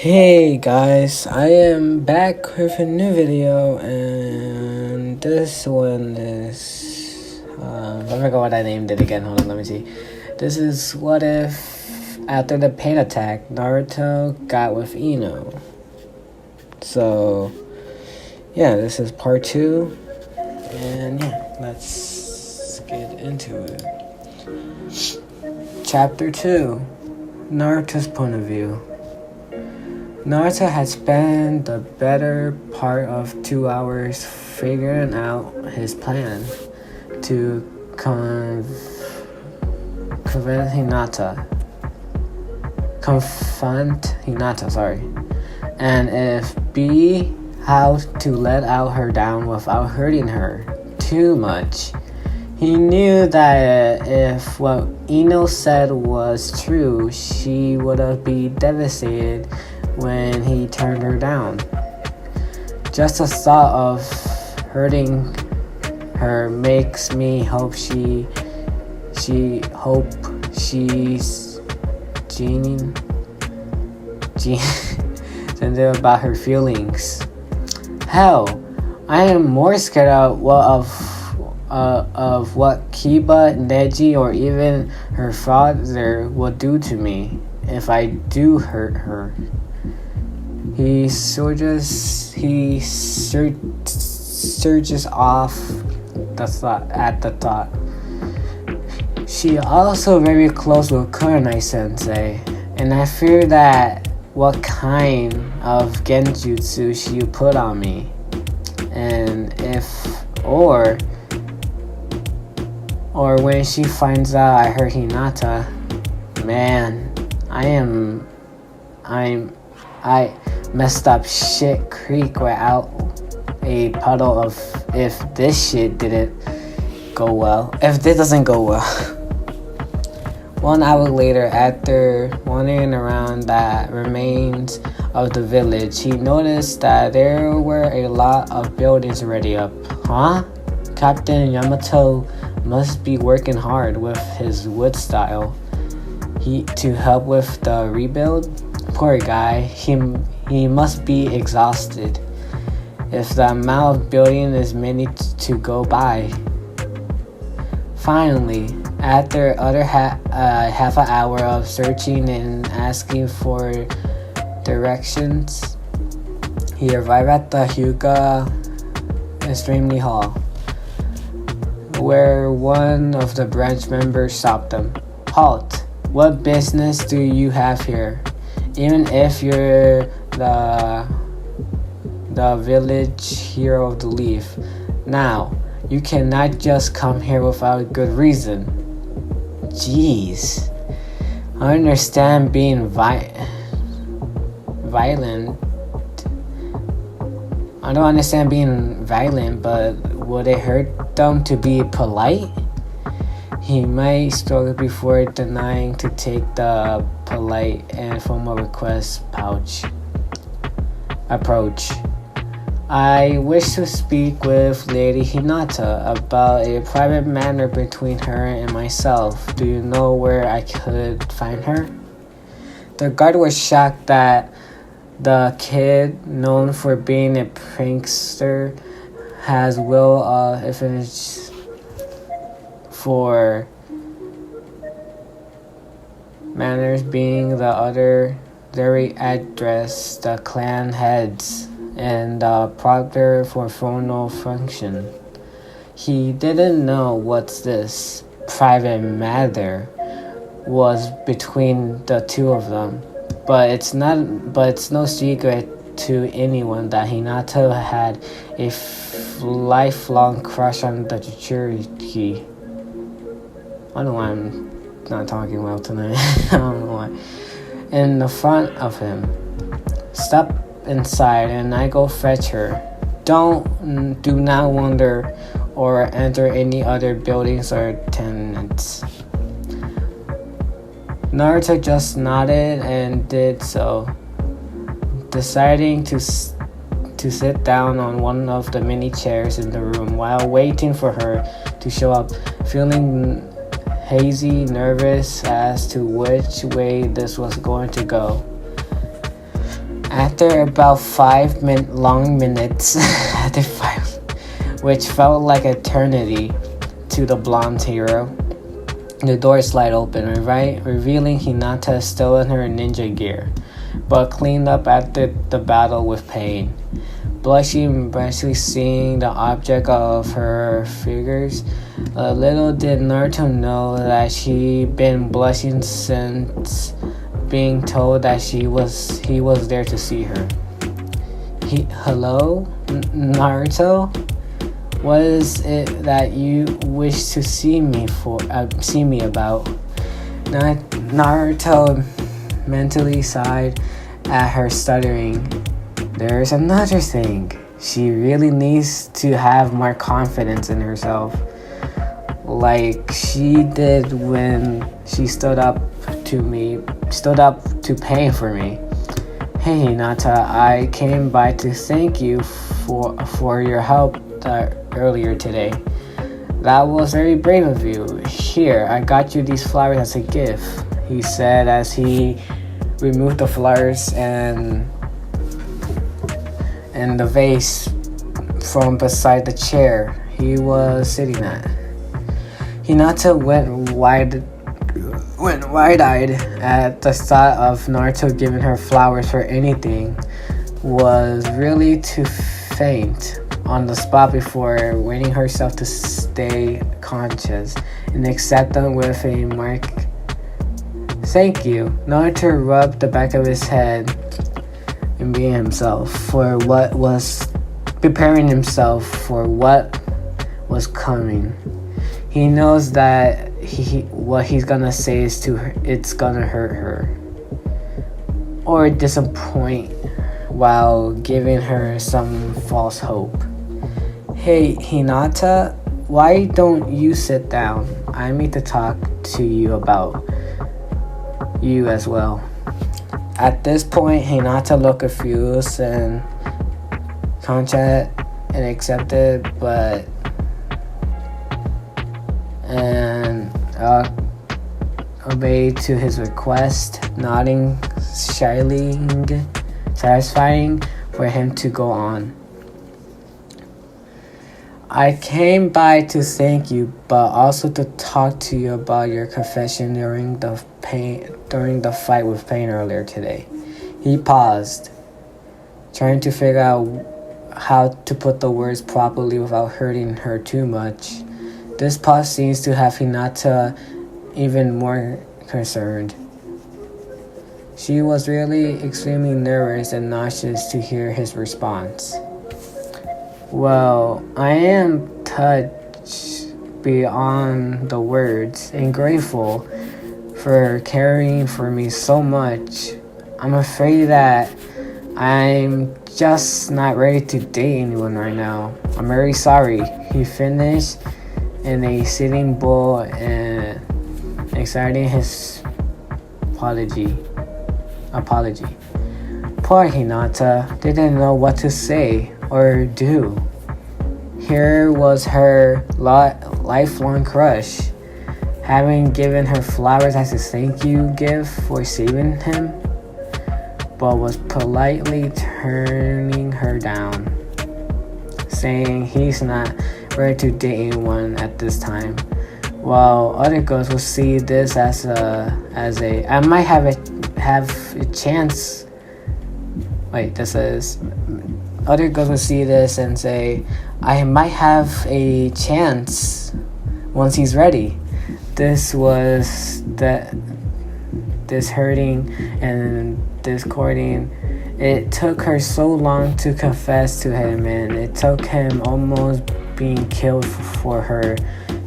Hey guys, I am back with a new video, and this one is I forgot what I named it again. Hold on, let me see. This is what if after the pain attack, Naruto got with Ino. So yeah, this is part 2, and yeah, let's get into it. Chapter 2: Naruto's point of view. Naruto had spent the better part of 2 hours figuring out his plan to confront Hinata, and if be how to let out her down without hurting her too much. He knew that if what Ino said was true, she would have been devastated when he turned her down. Just the thought of hurting her makes me hope she's sensitive about her feelings. Hell, I am more scared of what Kiba, Neji, or even her father will do to me if I do hurt her. He surges off at the thought. She also very close with Kurenai Sensei, and I fear that what kind of genjutsu she put on me, and or when she finds out I hurt Hinata, man, I messed up shit creek without a puddle of if this doesn't go well. 1 hour later, after wandering around the remains of the village, he noticed that there were a lot of buildings already up. Captain Yamato must be working hard with his wood style to help with the rebuild. Poor guy, he must be exhausted if the amount of building is many to go by. Finally, after half an hour of searching and asking for directions, he arrived at the Hyuga Extremely Hall, where one of the branch members stopped him. Halt! What business do you have here? Even if you're the village hero of the leaf, now you cannot just come here without good reason. Jeez, I understand being violent. I don't understand being violent, but would it hurt them to be polite? He might struggle before denying to take the polite and formal request approach. I wish to speak with Lady Hinata about a private matter between her and myself. Do you know where I could find her? The guard was shocked that the kid, known for being a prankster, has will influence for manners, being the other very address the clan heads and the proctor for formal function. He didn't know what this private matter was between the two of them, but it's no secret to anyone that Hinata had a lifelong crush on the Chichuriki. I don't know why I'm not talking well tonight. I don't know why. In the front of him. Step inside and I go fetch her. Do not wander or enter any other buildings or tenants. Naruto just nodded and did so, deciding to sit down on one of the many chairs in the room while waiting for her to show up, feeling hazy, nervous as to which way this was going to go. After about 5 long minutes, which felt like eternity to the blonde hero, the door slid open, revealing Hinata still in her ninja gear, but cleaned up after the battle with pain. Blushing, especially seeing the object of her figures, little did Naruto know that she'd been blushing since being told that he was there to see her. Hello, Naruto? What is it that you wish to see me about? Naruto mentally sighed at her stuttering. There's another thing. She really needs to have more confidence in herself, like she did when she stood up to pay for me. Hey Hinata, I came by to thank you for your help earlier today. That was very brave of you. Here, I got you these flowers as a gift, he said as he removed the flowers and the vase from beside the chair he was sitting at. Hinata went wide-eyed at the thought of Naruto giving her flowers for anything, was really to faint on the spot before waiting herself to stay conscious and accept them with a mark. Thank you. Naruto rubbed the back of his head and being himself for what was preparing himself for what was coming. He knows that what he's gonna say is to her, it's gonna hurt her or disappoint while giving her some false hope. Hey Hinata, why don't you sit down? I need to talk to you about you as well. At this point, Hinata looked confused and contrite and accepted, and obeyed to his request, nodding shyly, satisfying for him to go on. I came by to thank you, but also to talk to you about your confession during the fight with Pain earlier today. He paused, trying to figure out how to put the words properly without hurting her too much. This pause seems to have Hinata even more concerned. She was really extremely nervous and nauseous to hear his response. Well, I am touched beyond the words and grateful for caring for me so much. I'm afraid that I'm just not ready to date anyone right now. I'm very sorry, he finished in a sitting bull and exciting his apology. Poor Hinata didn't know what to say or do. Here was her lifelong crush, having given her flowers as a thank you gift for saving him, but was politely turning her down, saying he's not ready to date anyone at this time. While other girls will see this as a I might have a chance. Wait, this is other girls will see this and say, I might have a chance once he's ready. This hurting and discording. It took her so long to confess to him, and it took him almost being killed for her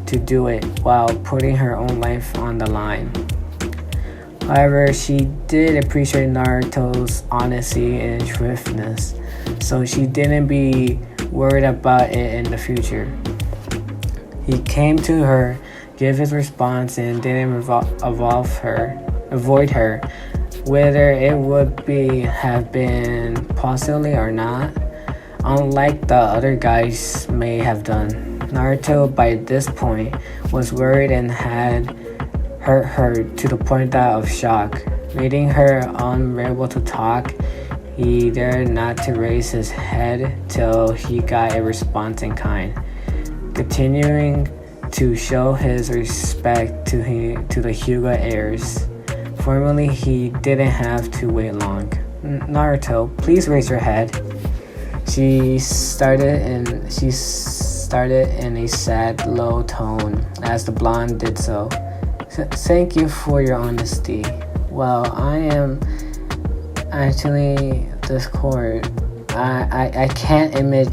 to do it while putting her own life on the line. However, she did appreciate Naruto's honesty and swiftness, so she didn't be worried about it in the future. He came to her, gave his response, and didn't avoid her, whether it would have been possibly or not, unlike the other guys may have done. Naruto, by this point, was worried and had hurt her to the point of shock, making her unable to talk. He dared not to raise his head till he got a response in kind, continuing to show his respect to the Hyuga heirs. Formerly, he didn't have to wait long. Naruto, please raise your head. She started in a sad, low tone as the blonde did so. Thank you for your honesty. Well, I am actually this court. I can't image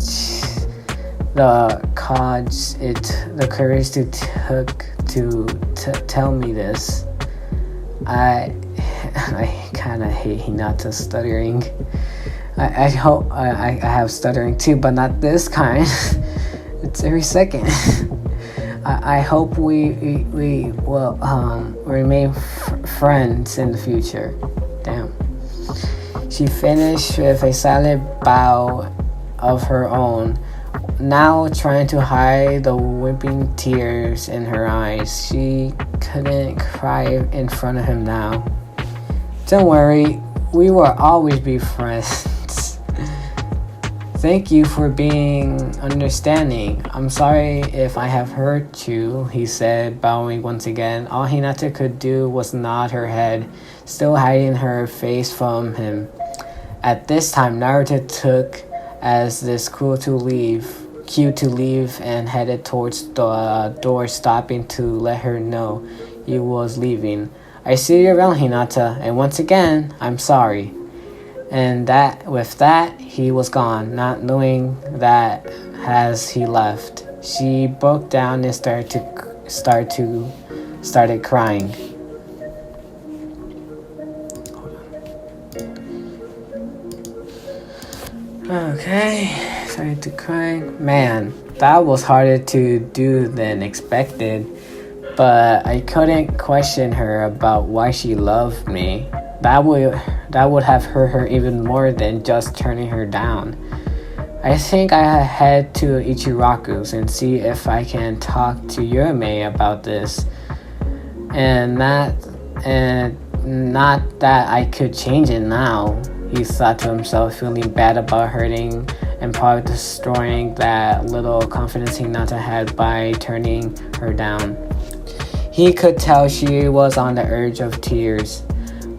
the courage to took to tell me this. I kind of hate Hinata's stuttering. I hope I have stuttering too, but not this kind. It's every second. I hope we will remain friends in the future. Damn. She finished with a silent bow of her own, now trying to hide the weeping tears in her eyes. She couldn't cry in front of him now. Don't worry, we will always be friends. Thank you for being understanding. I'm sorry if I have hurt you, he said, bowing once again. All Hinata could do was nod her head, still hiding her face from him. At this time, Naruto took as this cue to leave and headed towards the door, stopping to let her know he was leaving. I see you around, Hinata, and once again, I'm sorry. And with that, he was gone, not knowing that as he left. She broke down and started crying. Okay, started to cry. Man, that was harder to do than expected. But I couldn't question her about why she loved me. That would have hurt her even more than just turning her down. I think I head to Ichiraku's and see if I can talk to Yurame about this. And not that I could change it now, he thought to himself, feeling bad about hurting and probably destroying that little confidence Hinata had by turning her down. He could tell she was on the edge of tears,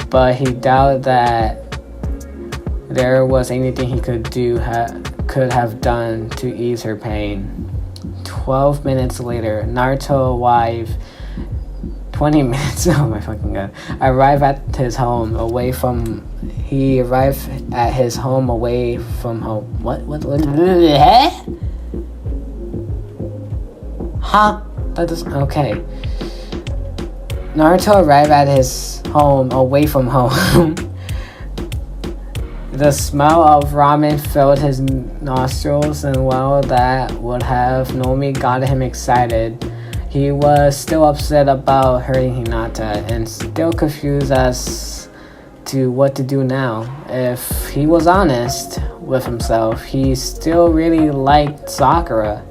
but he doubted that there was anything he could have done to ease her pain. 12 minutes later, Naruto arrived. 20 minutes. Oh my fucking god! He arrived at his home away from home. What? Huh? That doesn't. Okay. Naruto arrived at his home away from home. The smell of ramen filled his nostrils, and while that would have normally got him excited, he was still upset about hurting Hinata and still confused as to what to do now. If he was honest with himself, he still really liked Sakura,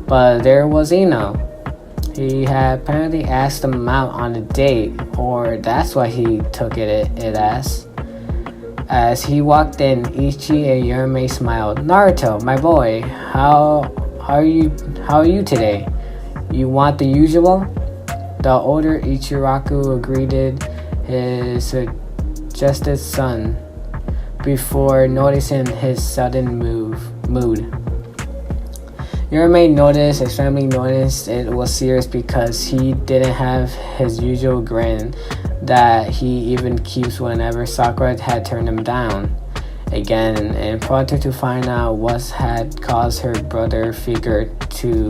but there was Ino. He had apparently asked him out on a date, or that's what he took it as. As he walked in, Ichi and Yurame smiled. Naruto, my boy, how are you today? You want the usual? The older Ichiraku greeted his suggested son before noticing his sudden mood. Yurame noticed, his family noticed it was serious because he didn't have his usual grin that he even keeps whenever Sakura had turned him down again, and prompted to find out what had caused her brother figure to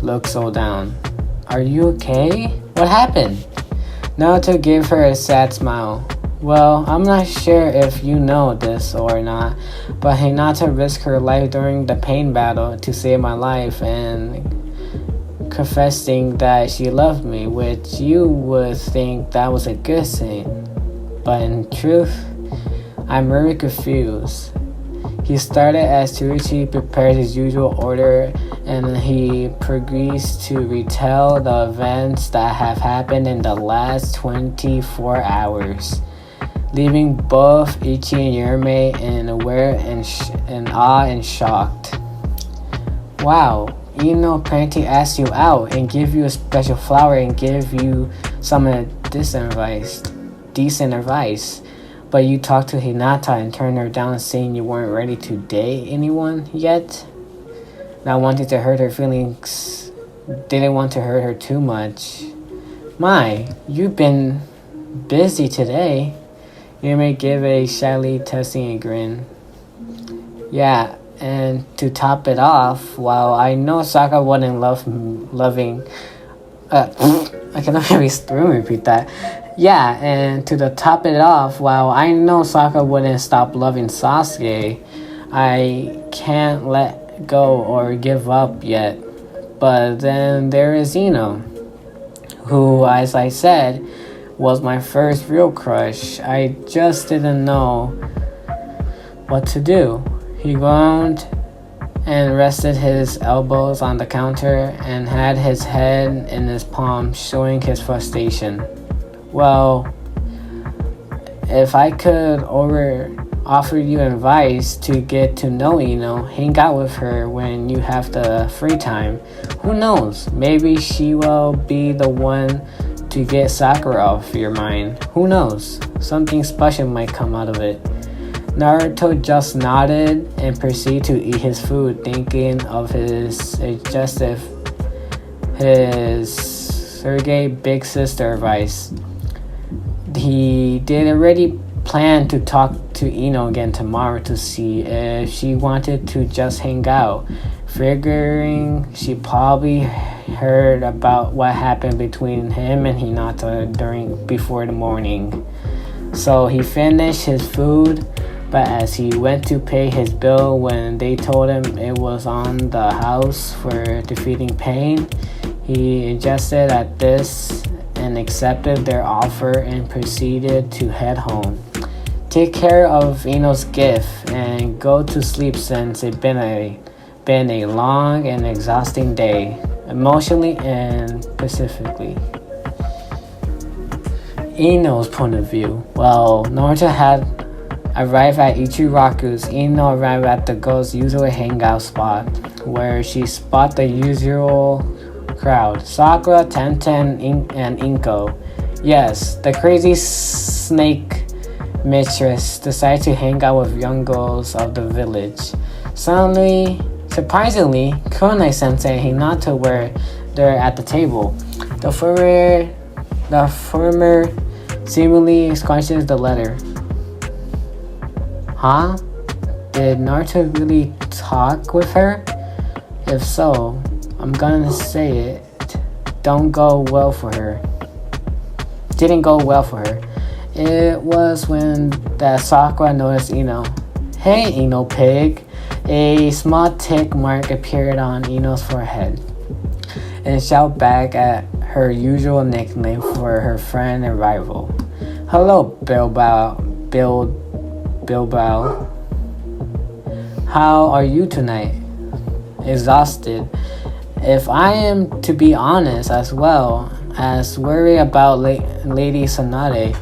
look so down. Are you okay? What happened? Naruto gave her a sad smile. Well, I'm not sure if you know this or not, but Hinata risked her life during the pain battle to save my life and confessing that she loved me, which you would think that was a good thing. But in truth, I'm very confused. He started as Tsuruchi prepared his usual order, and he progressed to retell the events that have happened in the last 24 hours. leaving both Ichi and Yerme in aware and awe and shocked. Wow, Ino apparently asked you out and give you a special flower and give you some decent advice. But you talked to Hinata and turned her down saying you weren't ready to date anyone yet? Not wanting to hurt her feelings, didn't want to hurt her too much. My, you've been busy today. Yume gave a shyly testing grin. Yeah, and to top it off, while I know Saka wouldn't loving... I cannot repeat that. Yeah, and to top it off, while I know Saka wouldn't stop loving Sasuke, I can't let go or give up yet. But then there is Ino, who, as I said, was my first real crush. I just didn't know what to do. He groaned and rested his elbows on the counter and had his head in his palm, showing his frustration. Well, if I could offer you advice to get to know Ino, hang out with her when you have the free time. Who knows? Maybe she will be the one to get Sakura off your mind. Who knows? Something special might come out of it. Naruto just nodded and proceeded to eat his food, thinking of his Sergei big sister advice. He did already plan to talk to Ino again tomorrow to see if she wanted to just hang out, figuring she probably heard about what happened between him and Hinata before the morning. So he finished his food, but as he went to pay his bill when they told him it was on the house for defeating pain, he adjusted at this and accepted their offer and proceeded to head home. Take care of Ino's gift and go to sleep since it's been a long and exhausting day, emotionally and specifically. Ino's point of view. Well, Naruto had arrived at Ichiraku's. Ino arrived at the girl's usual hangout spot, where she spotted the usual crowd. Sakura, Tenten, and Inko. Yes, the crazy snake mistress decided to hang out with young girls of the village. Surprisingly, Kunai-sensei and Hinata were there at the table. The former seemingly scrunches the letter. Huh? Did Naruto really talk with her? If so, I'm gonna say it didn't go well for her. It was when that Sakura noticed Ino. Hey, Ino pig. A small tick mark appeared on Ino's forehead, and shouted back at her usual nickname for her friend and rival. Hello, Bilbao. How are you tonight? Exhausted. If I am to be honest, as well as worried about Lady Tsunade.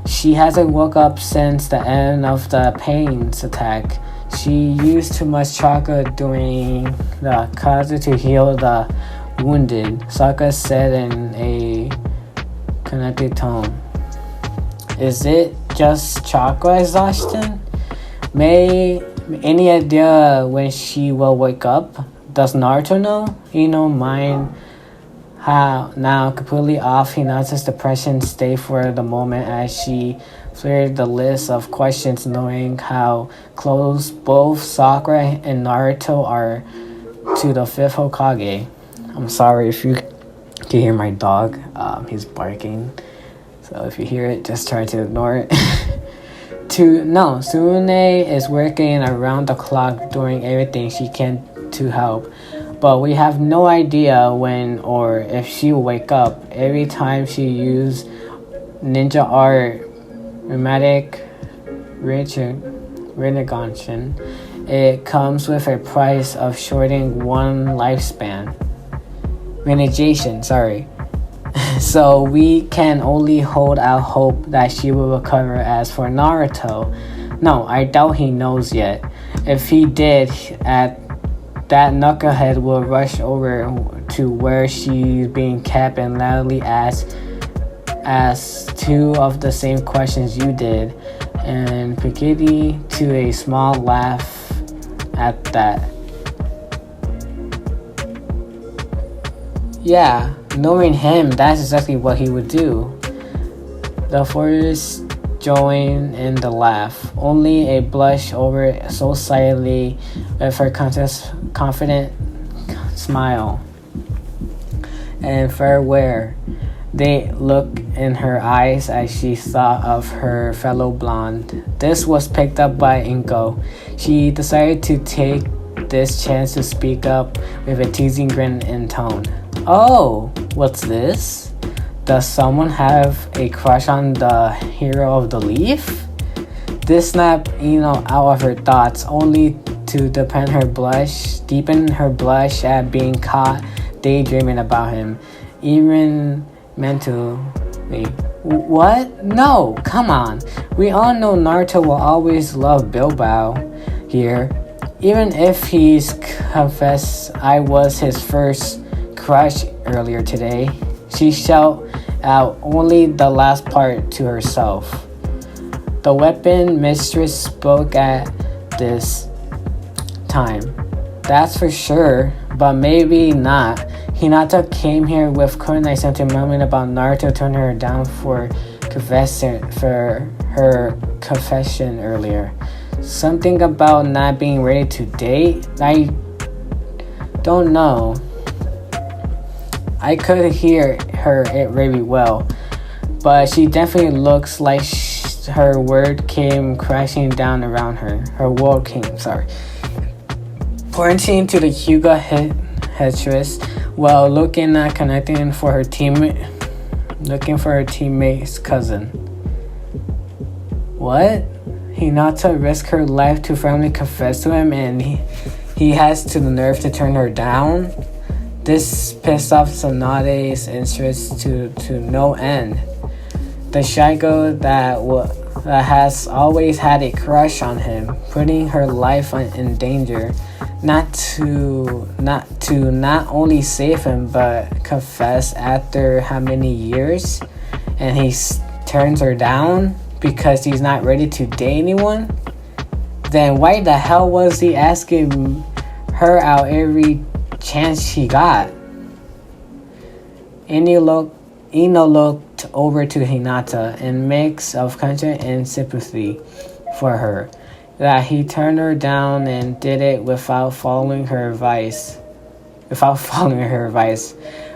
She hasn't woke up since the end of the pains attack. She used too much chocolate during the kazu to heal the wounded, Sokka said in a connected tone. Is it just chakra exhaustion? Any idea when she will wake up? Does Naruto know? Mind how now completely off Hinata's depression state for the moment as she cleared the list of questions, knowing how close both Sakura and Naruto are to the fifth Hokage. I'm sorry if you can hear my dog. He's barking. So if you hear it, just try to ignore it. Sune is working around the clock doing everything she can to help. But we have no idea when or if she will wake up. Every time she uses ninja art, Rheumatic Renegation, it comes with a price of shortening one lifespan. Renegation, sorry. So we can only hold out hope that she will recover. As for Naruto, no, I doubt he knows yet. If he did, at that knucklehead will rush over to where she's being kept and loudly ask two of the same questions you did, and Piketty to a small laugh at that. Yeah, knowing him, that's exactly what he would do. The forest joined in the laugh, only a blush over it so slightly with her confident smile. And farewell, they looked in her eyes as she thought of her fellow blonde. This was picked up by Inko. She decided to take this chance to speak up with a teasing grin in tone. Oh, what's this? Does someone have a crush on the hero of the leaf? This snapped Ino out of her thoughts, only to deepen her blush at being caught daydreaming about him. Even mentally. What? No, come on. We all know Naruto will always love Bilbao here. Even if he's confessed I was his first crush earlier today. She shouted out only the last part to herself. The weapon mistress spoke at this time. That's for sure, but maybe not. Hinata came here with Kunai sentiment about Naruto turning her down for her confession earlier. Something about not being ready to date? I don't know. I could hear her it really well, but she definitely looks like her word came crashing down around her. Her world came, pointing to the Hyuga headdress while looking for her teammate's cousin. What? Hinata risked her life to finally confess to him, and he has the nerve to turn her down? This pissed off Tsunade's interest to no end. The shy girl that has always had a crush on him, putting her life in danger, not only save him but confess after how many years, and he turns her down because he's not ready to date anyone. Then why the hell was he asking her out every chance she got? Ino looked over to Hinata in mix of concern and sympathy for her, that he turned her down and did it without following her advice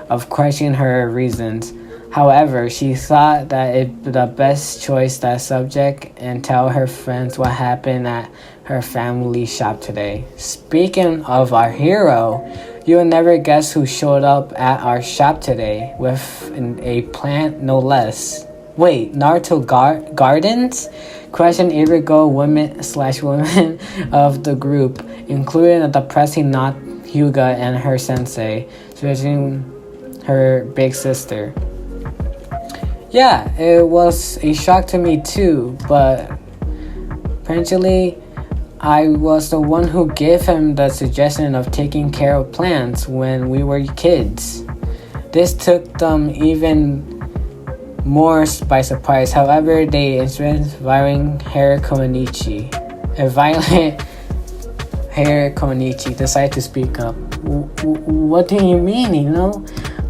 of questioning her reasons. However, she thought that it the best choice that subject and tell her friends what happened at her family shop today. Speaking of our hero, you'll never guess who showed up at our shop today with a plant, no less. Wait, Naruto Gardens? Questioned every women of the group, including the depressing not Hyuga and her sensei, especially her big sister. Yeah, it was a shock to me too, but apparently I was the one who gave him the suggestion of taking care of plants when we were kids. This took them even more by surprise. However, they experienced violent hair Konichi. A violent hair Konichi decided to speak up. What do you mean,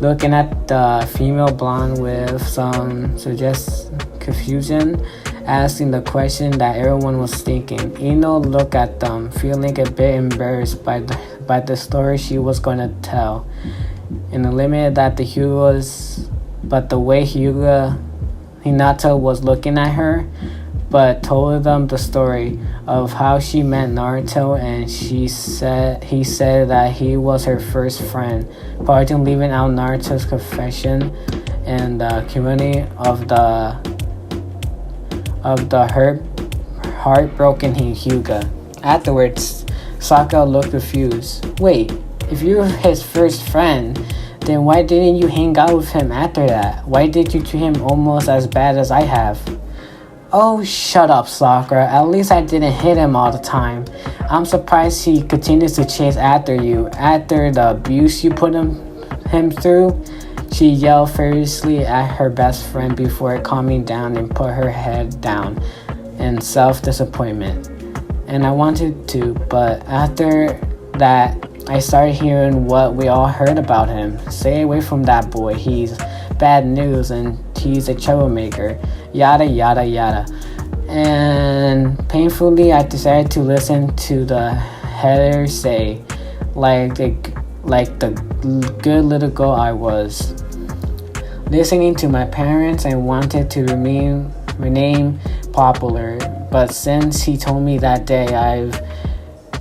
Looking at the female blonde with some confusion, asking the question that everyone was thinking. Ino looked at them, feeling a bit embarrassed by the story she was going to tell. In the limit that the way Hinata was looking at her, but told them the story of how she met Naruto, and he said that he was her first friend, pardon leaving out Naruto's confession and the community of the heartbroken Hyuga. Afterwards, Saka looked confused. Wait, if you were his first friend, Then why didn't you hang out with him after that? Why did you treat him almost as bad as I have? Oh, shut up, Sakura. At least I didn't hit him all the time. I'm surprised he continues to chase after you. After the abuse you put him through? She yelled furiously at her best friend before calming down and put her head down in self-disappointment. And I wanted to, but after that, I started hearing what we all heard about him. Stay away from that boy. He's bad news and he's a troublemaker. Yada, yada, yada. And painfully, I decided to listen to the header say, like the good little girl I was. Listening to my parents and wanted to remain popular. But since he told me that day, I've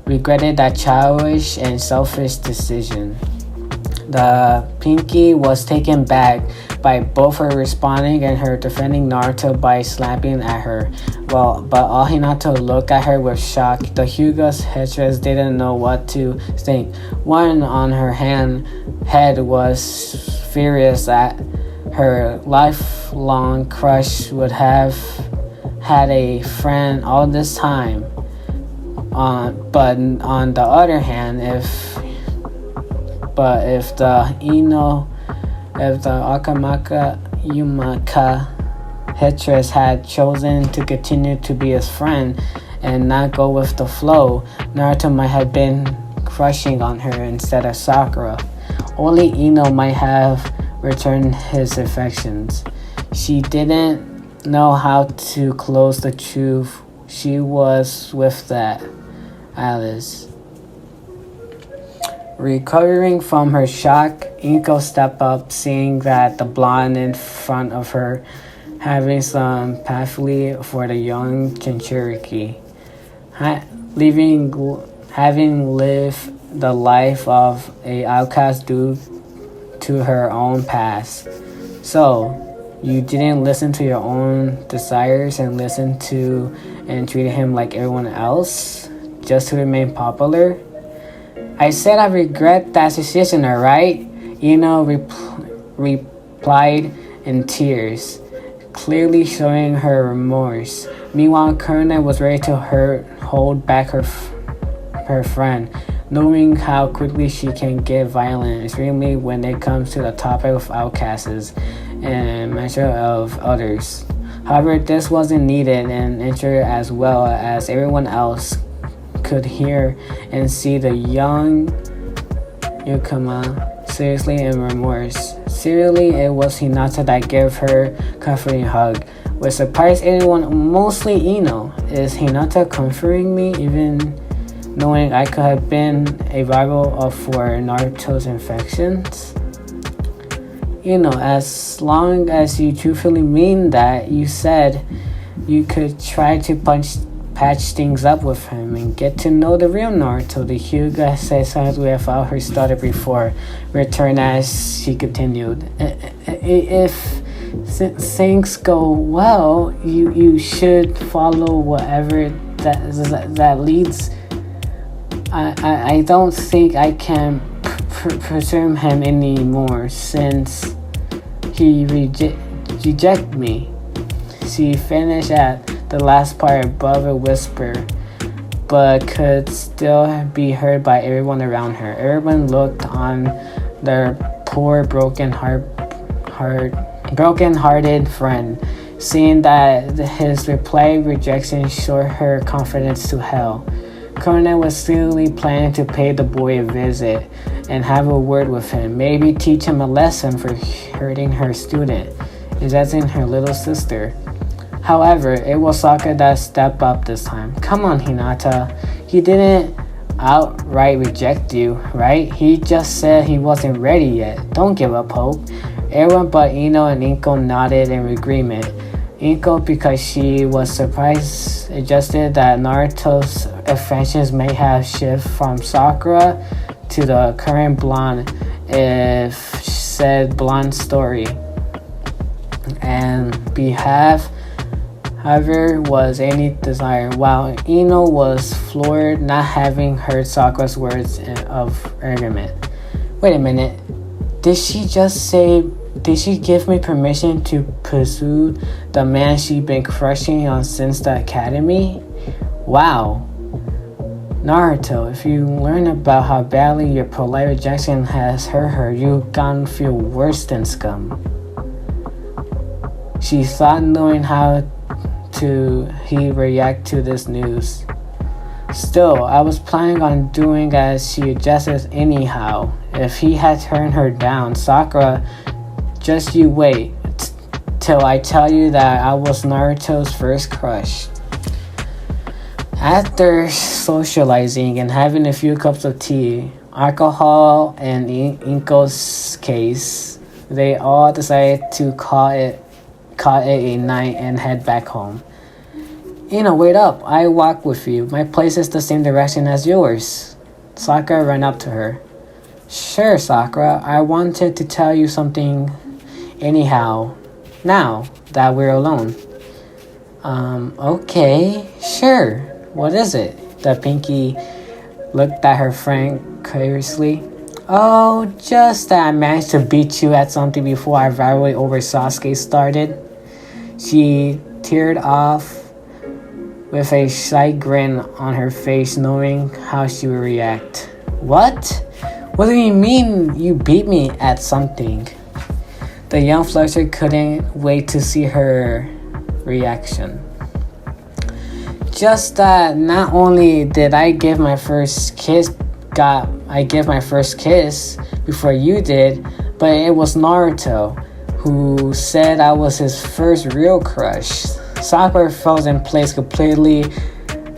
regretted that childish and selfish decision. The Pinky was taken back by both her responding and her defending Naruto by slapping at her. Well, but all Hinata looked at her with shock. The Hyuga's headdress didn't know what to think. One on her head was furious that her lifelong crush would have had a friend all this time. But on the other hand, if the Akamaka Yumaka Hetress had chosen to continue to be his friend and not go with the flow, Naruto might have been crushing on her instead of Sakura. Only Ino might have returned his affections. She didn't know how to close the truth. She was with that Alice. Recovering from her shock, Inko stepped up, seeing that the blonde in front of her having some empathy for the young Jinchuriki, having lived the life of a outcast due to her own past. So, you didn't listen to your own desires and listen to and treated him like everyone else just to remain popular? I said I regret that decision, alright? Ino replied in tears, clearly showing her remorse. Meanwhile, Kurna was ready to hold back her friend, knowing how quickly she can get violent, extremely when it comes to the topic of outcasts and measure of others. However, this wasn't needed and ensured as well as everyone else could hear and see the young Yukama seriously in remorse. Seriously, it was Hinata that gave her comforting hug, which surprised everyone, mostly Ino. Is Hinata comforting me, even knowing I could have been a rival for Naruto's infections? As long as you truthfully mean that, you said you could try to patch things up with him and get to know the real Naruto. The Hyuga said something without her stutter before return as she continued. If things go well, you should follow whatever that leads. I don't think I can presume him anymore since he rejected me. She finished at the last part above a whisper, but could still be heard by everyone around her. Everyone looked on their poor broken-hearted friend, seeing that his replied rejection showed her confidence to hell. Kurna was secretly planning to pay the boy a visit and have a word with him, maybe teach him a lesson for hurting her student, rejecting her little sister. However, it was Sakura that stepped up this time. Come on, Hinata. He didn't outright reject you, right? He just said he wasn't ready yet. Don't give up hope. Everyone but Ino and Inko nodded in agreement. Inko, because she was surprised, suggested that Naruto's affections may have shifted from Sakura to the current blonde if said blonde story. And behalf, however, was any desire, while Ino was floored not having heard Sakura's words of argument. Wait a minute. Did she just say, did she give me permission to pursue the man she'd been crushing on since the academy? Wow. Naruto, if you learn about how badly your polite rejection has hurt her, you're gonna feel worse than scum. She thought, knowing how he'd react to this news. Still, I was planning on doing as she suggested anyhow. If he had turned her down, Sakura, just you wait till I tell you that I was Naruto's first crush. After socializing and having a few cups of tea, alcohol, and Inko's case, they all decided to call it a night and head back home. Wait up, I walk with you. My place is the same direction as yours. Sakura ran up to her. Sure, Sakura, I wanted to tell you something anyhow, now that we're alone. Okay, sure. What is it? The Pinky looked at her friend curiously. Oh, just that I managed to beat you at something before our rivalry over Sasuke started. She teared off with a slight grin on her face, knowing how she would react. What? What do you mean you beat me at something? The young flusher couldn't wait to see her reaction. Just that not only did I give my first kiss before you did, but it was Naruto who said I was his first real crush. Sakura froze in place, completely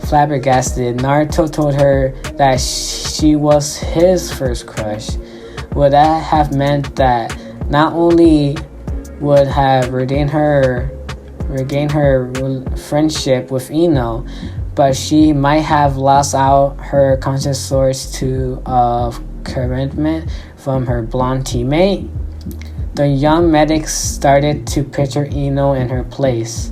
flabbergasted. Naruto told her that she was his first crush. Would that have meant that not only would have regained her friendship with Ino, but she might have lost out her conscious source of commitment from her blonde teammate? The young medic started to picture Ino in her place.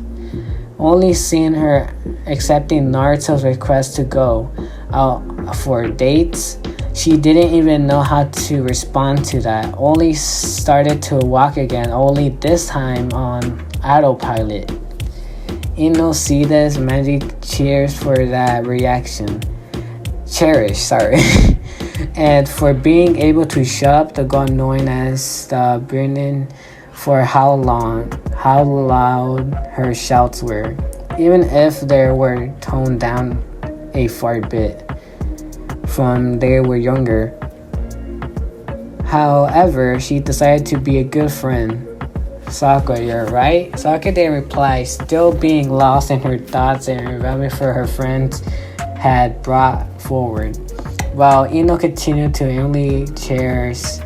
Only seeing her accepting Naruto's request to go out for dates, she didn't even know how to respond to that. Only started to walk again, only this time on autopilot. Ino see this, Magic cheers for that reaction. And for being able to shut up the god knowing as the burning for how loud her shouts were, even if they were toned down a far bit from they were younger. However, she decided to be a good friend. Sakura, you're right? Sakura didn't reply, still being lost in her thoughts and remembering for her friends had brought forward, while Ino continued to only cheers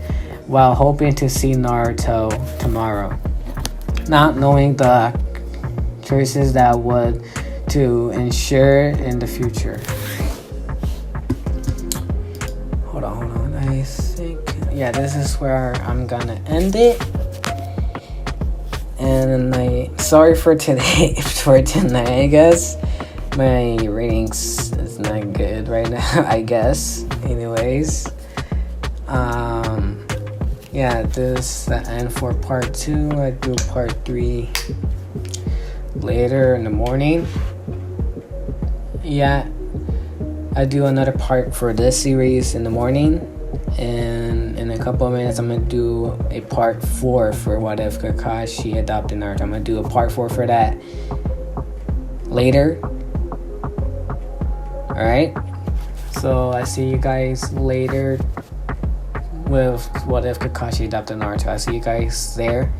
while hoping to see Naruto tomorrow, not knowing the choices that would to ensure in the future. Hold on. I think, this is where I'm gonna end it. And sorry for today, for tonight, I guess. My ratings is not good right now, I guess. Anyways, this is the end for part 2. I do part 3 later in the morning. I do another part for this series in the morning, and in a couple of minutes I'm gonna do a part 4 for What If Kakashi Adopted Naruto. I'm gonna do a part 4 for that later. Alright, so I see you guys later with What If Kakashi Adopted Naruto. I see you guys there.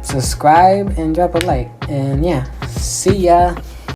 Subscribe and drop a like, and see ya.